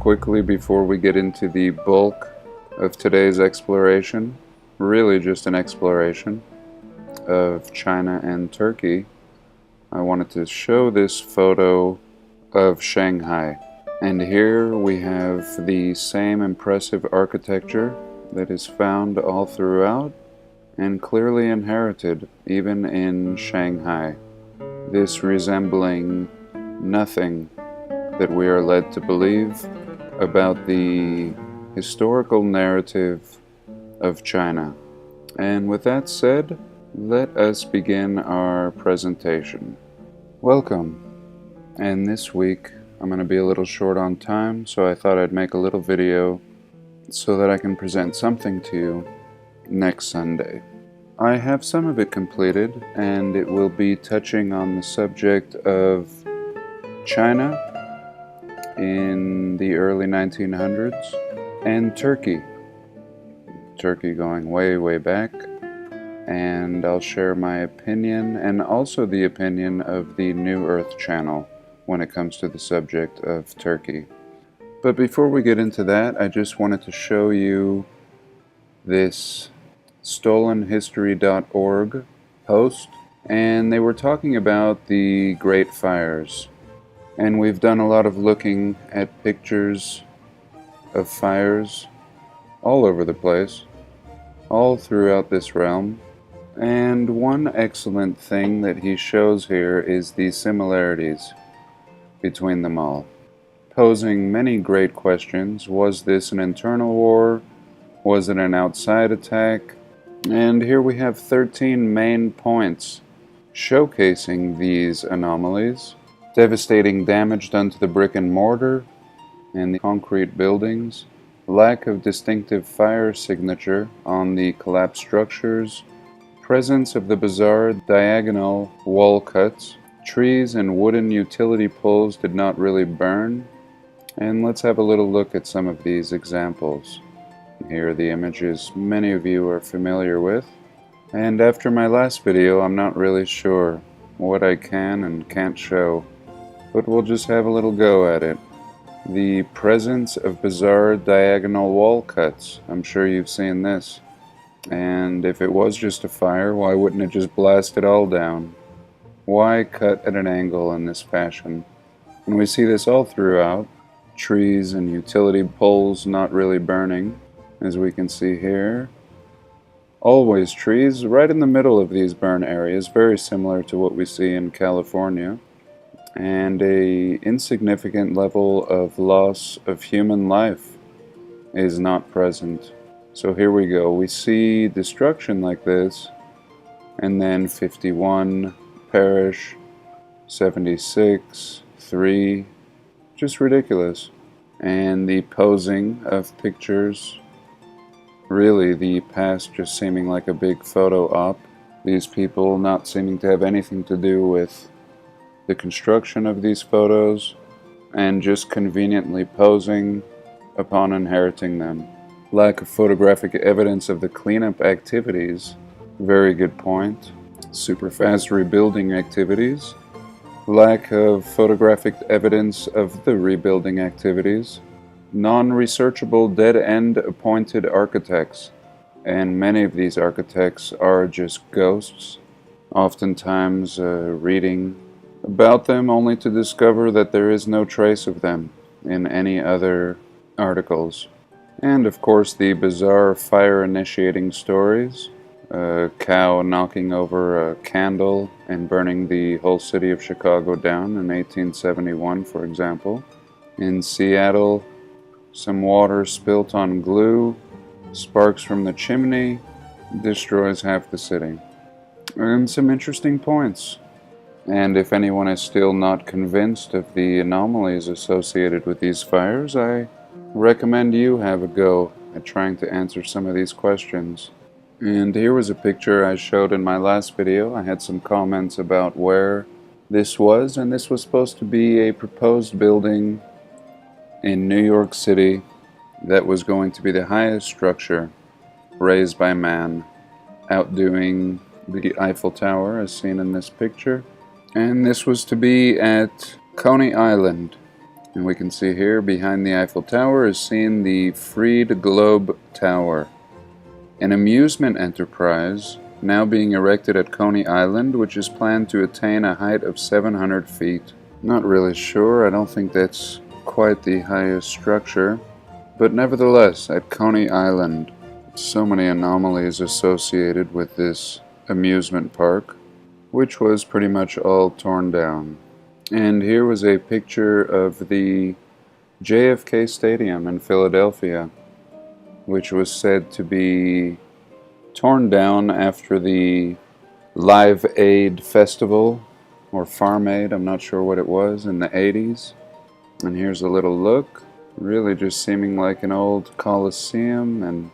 quickly before we get into the bulk of today's exploration, really just an exploration of China and Turkey, I wanted to show this photo of Shanghai. And here we have the same impressive architecture that is found all throughout and clearly inherited even in Shanghai. This resembling nothing that we are led to believe about the historical narrative of China. And with that said, let us begin our presentation. Welcome. And this week I'm going to be a little short on time, so I thought I'd make a little video so that I can present something to you next Sunday. I have some of it completed, and it will be touching on the subject of China in the early 1900s and Turkey going way back, and I'll share my opinion and also the opinion of the New Earth channel when it comes to the subject of Turkey. But before we get into that, I just wanted to show you this stolenhistory.org post, and they were talking about the Great Fires. And we've done a lot of looking at pictures of fires all over the place, all throughout this realm. And one excellent thing that he shows here is the similarities between them all, posing many great questions. Was this an internal war? Was it an outside attack? And here we have 13 main points showcasing these anomalies. Devastating damage done to the brick and mortar and the concrete buildings, lack of distinctive fire signature on the collapsed structures, presence of the bizarre diagonal wall cuts, trees and wooden utility poles did not really burn. And let's have a little look at some of these examples. Here are the images many of you are familiar with. And after my last video, I'm not really sure what I can and can't show, but we'll just have a little go at it. The presence of bizarre diagonal wall cuts. I'm sure you've seen this. And if it was just a fire, why wouldn't it just blast it all down? Why cut at an angle in this fashion? And we see this all throughout. Trees and utility poles not really burning, as we can see here. Always trees right in the middle of these burn areas, very similar to what we see in California. And a insignificant level of loss of human life is not present. So here we go. We see destruction like this, and then 51 perish, 76, 3, just ridiculous. And the posing of pictures, really the past just seeming like a big photo op. These people not seeming to have anything to do with the construction of these photos, and just conveniently posing upon inheriting them. Lack of photographic evidence of the cleanup activities. Very good point. Super fast rebuilding activities. Lack of photographic evidence of the rebuilding activities. Non-researchable dead-end appointed architects. And many of these architects are just ghosts. Oftentimes reading about them only to discover that there is no trace of them in any other articles. And of course the bizarre fire initiating stories, a cow knocking over a candle and burning the whole city of Chicago down in 1871, for example. In Seattle, some water spilt on glue, sparks from the chimney, destroys half the city. And some interesting points. And if anyone is still not convinced of the anomalies associated with these fires, I recommend you have a go at trying to answer some of these questions. And here was a picture I showed in my last video. I had some comments about where this was, and this was supposed to be a proposed building in New York City that was going to be the highest structure raised by man, outdoing the Eiffel Tower as seen in this picture. And this was to be at Coney Island, And we can see here behind the Eiffel Tower is seen the Freed Globe Tower, an amusement enterprise now being erected at Coney Island, which is planned to attain a height of 700 feet. Not really sure, I don't think that's quite the highest structure, but nevertheless, at Coney Island, so many anomalies associated with this amusement park, which was pretty much all torn down. And here was a picture of the JFK Stadium in Philadelphia, which was said to be torn down after the Live Aid Festival, or Farm Aid, I'm not sure what it was, in the 80s. And here's a little look, really just seeming like an old Coliseum, and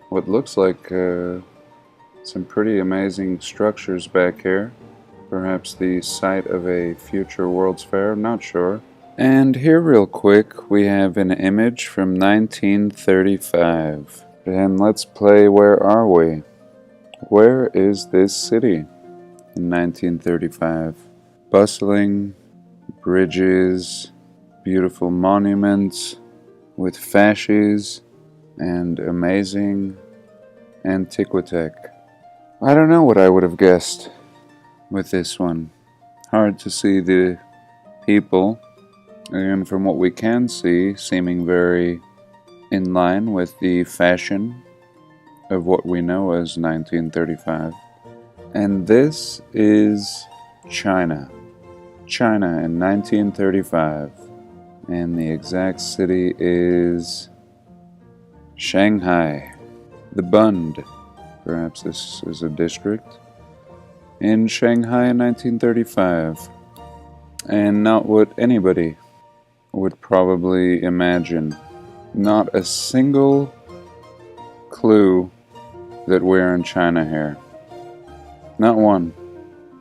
what looks like some pretty amazing structures back here. Perhaps the site of a future World's Fair, I'm not sure. And here real quick we have an image from 1935. And let's play Where Are We? Where is this city in 1935? Bustling, bridges, beautiful monuments with fasces and amazing antiquitech. I don't know what I would have guessed with this one. Hard to see the people, and from what we can see, seeming very in line with the fashion of what we know as 1935. And this is China. China in 1935. And the exact city is Shanghai. The Bund, perhaps this is a district, in Shanghai in 1935. And not what anybody would probably imagine. Not a single clue that we're in China here. Not one.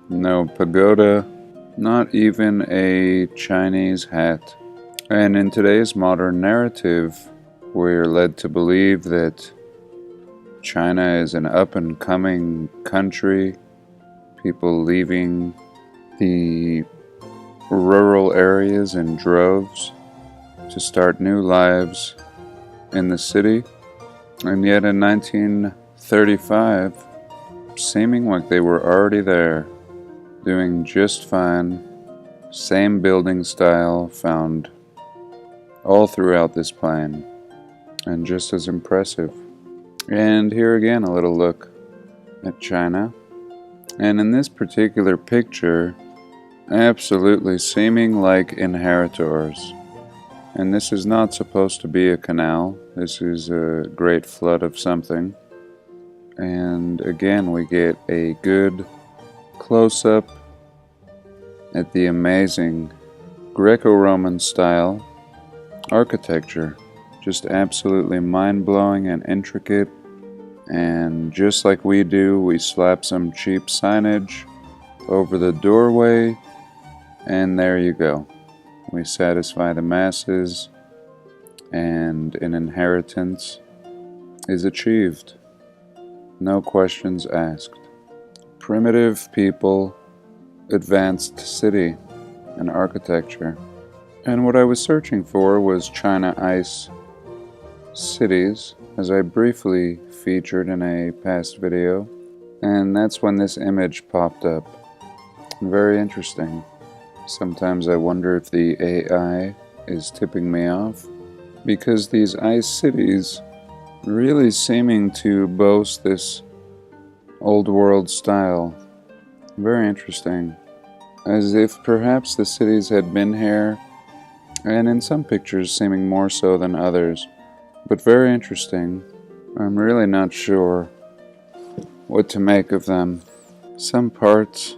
No pagoda, not even a Chinese hat. And in today's modern narrative, we're led to believe that China is an up-and-coming country, people leaving the rural areas in droves to start new lives in the city. And yet in 1935, seeming like they were already there, doing just fine, same building style found all throughout this plain, and just as impressive. And here again a little look at China, and in this particular picture, absolutely seeming like inheritors. And this is not supposed to be a canal, this is a great flood of something. And again we get a good close-up at the amazing Greco-Roman style architecture. Just absolutely mind-blowing and intricate. And just like we do, we slap some cheap signage over the doorway, and there you go. We satisfy the masses, and an inheritance is achieved. No questions asked. Primitive people, advanced city and architecture. And what I was searching for was China Ice cities, as I briefly featured in a past video, and that's when this image popped up. Very interesting. Sometimes I wonder if the AI is tipping me off, because these ice cities really seeming to boast this old world style. Very interesting. As if perhaps the cities had been here, and in some pictures seeming more so than others. But very interesting. I'm really not sure what to make of them. Some parts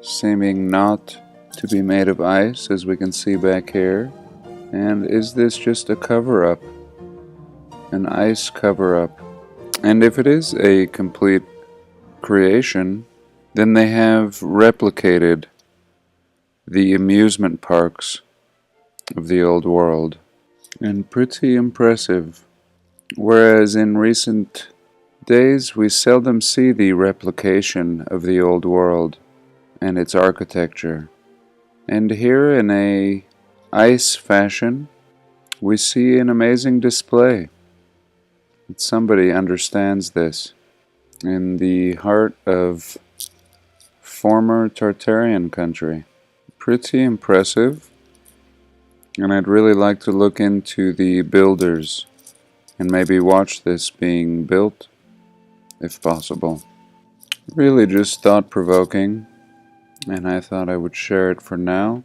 seeming not to be made of ice, as we can see back here. And is this just a cover-up? An ice cover-up? And if it is a complete creation, then they have replicated the amusement parks of the old world. And pretty impressive. Whereas in recent days we seldom see the replication of the old world and its architecture. And here in a ice fashion, we see an amazing display. Somebody understands this in the heart of former Tartarian country. Pretty impressive, and I'd really like to look into the builders and maybe watch this being built, if possible. Really just thought-provoking, and I thought I would share it for now.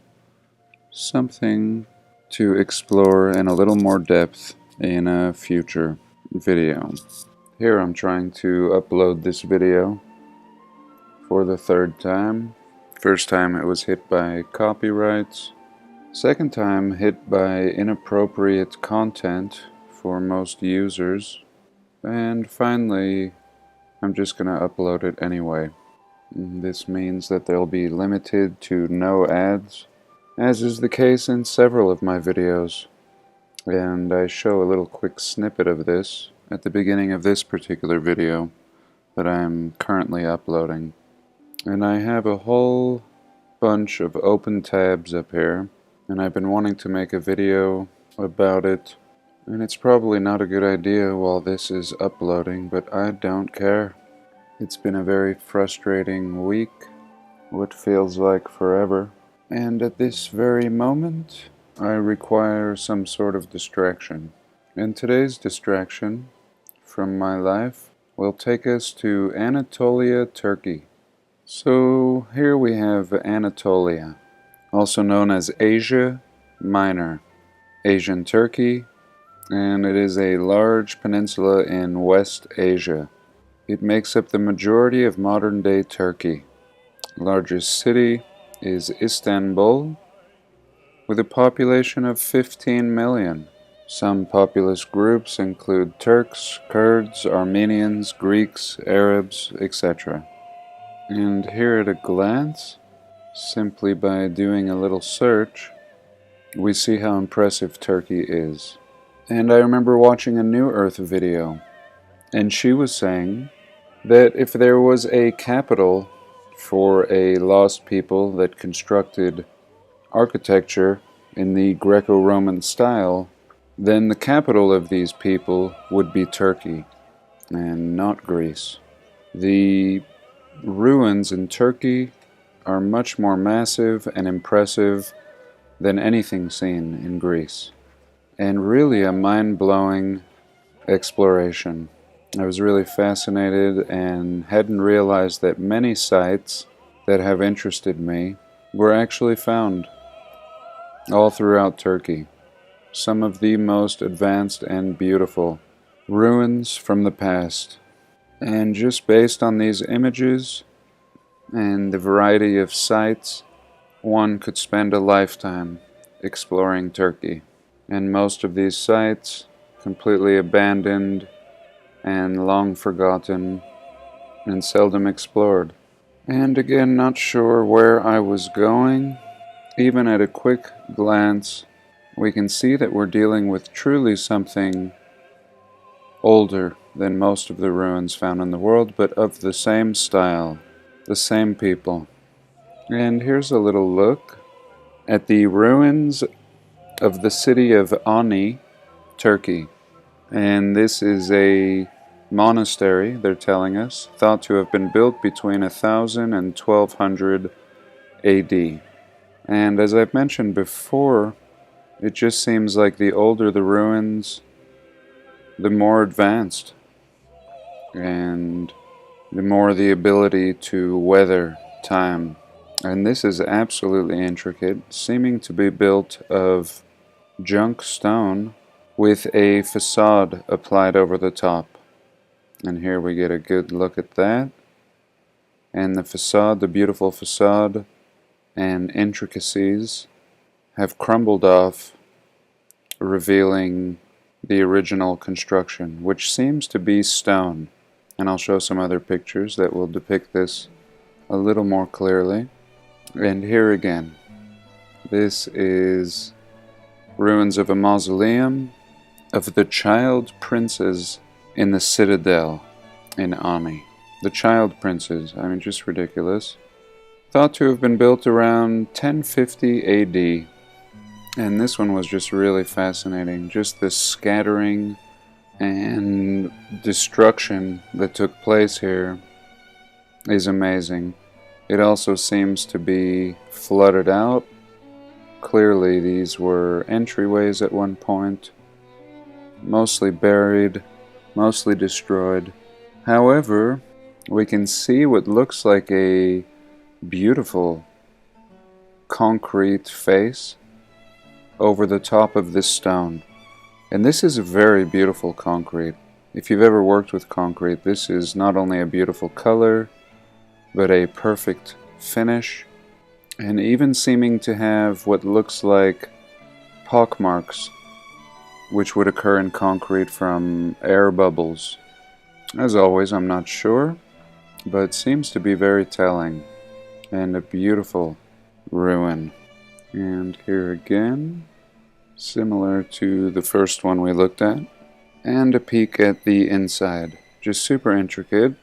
Something to explore in a little more depth in a future video. Here I'm trying to upload this video for the third time. First time it was hit by copyrights. Second time hit by inappropriate content for most users. And finally, I'm just gonna upload it anyway. This means that they'll be limited to no ads, as is the case in several of my videos. And I show a little quick snippet of this at the beginning of this particular video that I'm currently uploading. And I have a whole bunch of open tabs up here, and I've been wanting to make a video about it, and it's probably not a good idea while this is uploading, but I don't care. It's been a very frustrating week, what feels like forever, and at this very moment I require some sort of distraction. And today's distraction from my life will take us to Anatolia, Turkey. So here we have Anatolia, also known as Asia Minor, Asian Turkey, and it is a large peninsula in West Asia. It makes up the majority of modern-day Turkey. The largest city is Istanbul, with a population of 15 million. Some populous groups include Turks, Kurds, Armenians, Greeks, Arabs, etc. And here at a glance, simply by doing a little search, we see how impressive Turkey is. And I remember watching a New Earth video, and she was saying that if there was a capital for a lost people that constructed architecture in the Greco-Roman style, then the capital of these people would be Turkey, and not Greece. The ruins in Turkey are much more massive and impressive than anything seen in Greece, and really a mind-blowing exploration. I was really fascinated and hadn't realized that many sites that have interested me were actually found all throughout Turkey. Some of the most advanced and beautiful ruins from the past. And just based on these images and the variety of sites, one could spend a lifetime exploring Turkey. And most of these sites completely abandoned and long forgotten and seldom explored. And again, not sure where I was going. Even at a quick glance, we can see that we're dealing with truly something older than most of the ruins found in the world, but of the same style, the same people. And here's a little look at the ruins of the city of Ani, Turkey. And this is a monastery, they're telling us, thought to have been built between 1000 and 1200 AD. And as I've mentioned before, it just seems like the older the ruins, the more advanced, and the more the ability to weather time. And this is absolutely intricate, seeming to be built of junk stone with a facade applied over the top. And here we get a good look at that. And the facade, the beautiful facade and intricacies have crumbled off, revealing the original construction, which seems to be stone. And I'll show some other pictures that will depict this a little more clearly. And here again, this is ruins of a mausoleum of the child princes in the citadel in Ani. The child princes, I mean, just ridiculous. Thought to have been built around 1050 AD. And this one was just really fascinating. Just the scattering and destruction that took place here is amazing. It also seems to be flooded out. Clearly these were entryways at one point, mostly buried, mostly destroyed. However, we can see what looks like a beautiful concrete face over the top of this stone. And this is a very beautiful concrete. If you've ever worked with concrete, this is not only a beautiful color, but a perfect finish, and even seeming to have what looks like pockmarks, which would occur in concrete from air bubbles. As always, I'm not sure, but seems to be very telling, and a beautiful ruin. And here again, similar to the first one we looked at, and a peek at the inside. Just super intricate.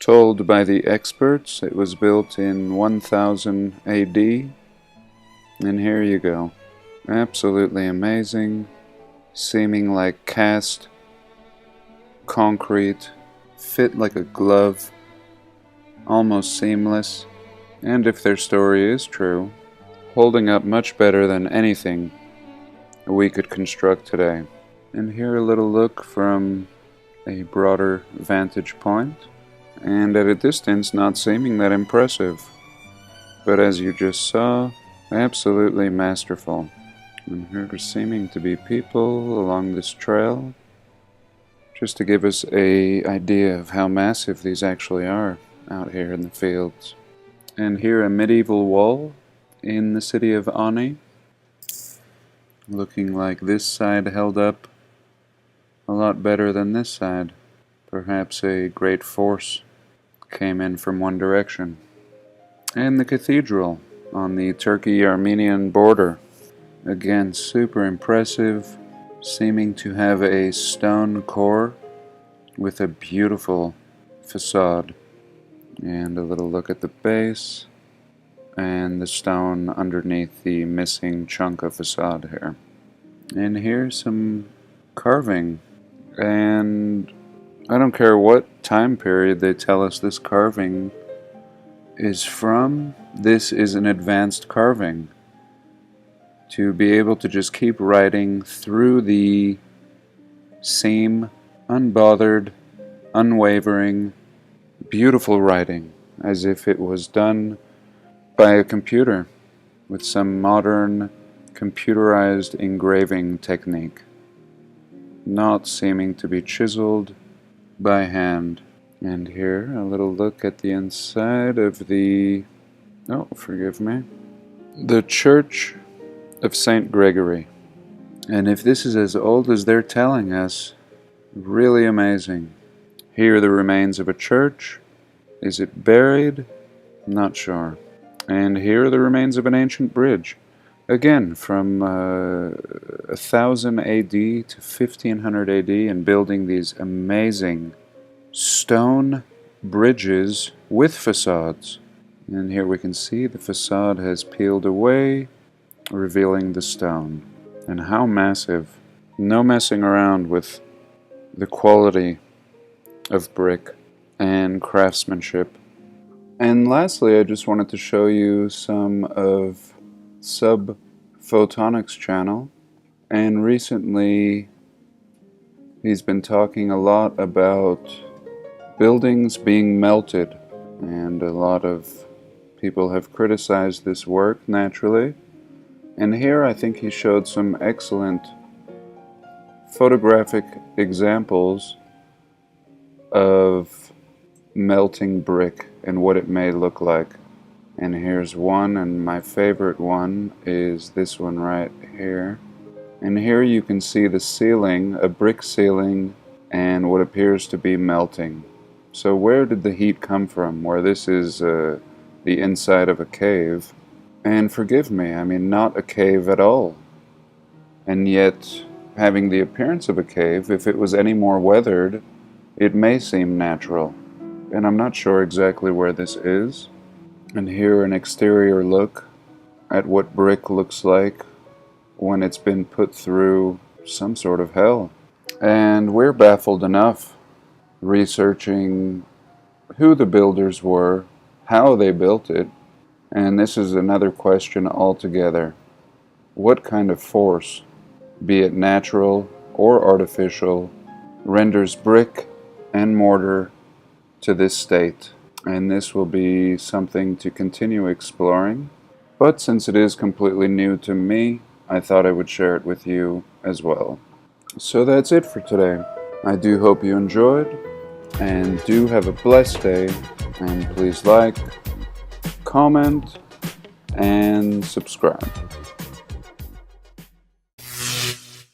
Told by the experts it was built in 1000 AD, and here you go. Absolutely amazing, seeming like cast concrete, fit like a glove, almost seamless, and if their story is true, holding up much better than anything we could construct today. And here a little look from a broader vantage point, and at a distance not seeming that impressive, but as you just saw, absolutely masterful. And here are seeming to be people along this trail, just to give us an idea of how massive these actually are out here in the fields. And here a medieval wall in the city of Ani, looking like this side held up a lot better than this side. Perhaps a great force came in from one direction. And the cathedral on the Turkey-Armenian border. Again, super impressive, seeming to have a stone core with a beautiful facade. And a little look at the base and the stone underneath the missing chunk of facade here. And here's some carving, and I don't care what time period they tell us this carving is from, this is an advanced carving. To be able to just keep writing through the seam, unbothered, unwavering, beautiful writing, as if it was done by a computer with some modern computerized engraving technique, not seeming to be chiseled by hand. And here a little look at the inside of the, oh, forgive me, the Church of St. Gregory. And if this is as old as they're telling us, really amazing. Here are the remains of a church. Is it buried? Not sure. And here are the remains of an ancient bridge. Again, from 1000 AD to 1500 AD, and building these amazing stone bridges with facades. And here we can see the facade has peeled away, revealing the stone. And how massive. No messing around with the quality of brick and craftsmanship. And lastly, I just wanted to show you some of Sub Photonic's channel. And recently he's been talking a lot about buildings being melted, and a lot of people have criticized this work, naturally. And here I think he showed some excellent photographic examples of melting brick and what it may look like. And here's one, and my favorite one is this one right here. And here you can see the ceiling, a brick ceiling, and what appears to be melting. So where did the heat come from? Where this is the inside of a cave. And forgive me, I mean not a cave at all. And yet, having the appearance of a cave, if it was any more weathered, it may seem natural. And I'm not sure exactly where this is. And here an exterior look at what brick looks like when it's been put through some sort of hell. And we're baffled enough researching who the builders were, how they built it, and this is another question altogether. What kind of force, be it natural or artificial, renders brick and mortar to this state? And this will be something to continue exploring. But since it is completely new to me, I thought I would share it with you as well. So that's it for today. I do hope you enjoyed, and do have a blessed day, and please like, comment, and subscribe.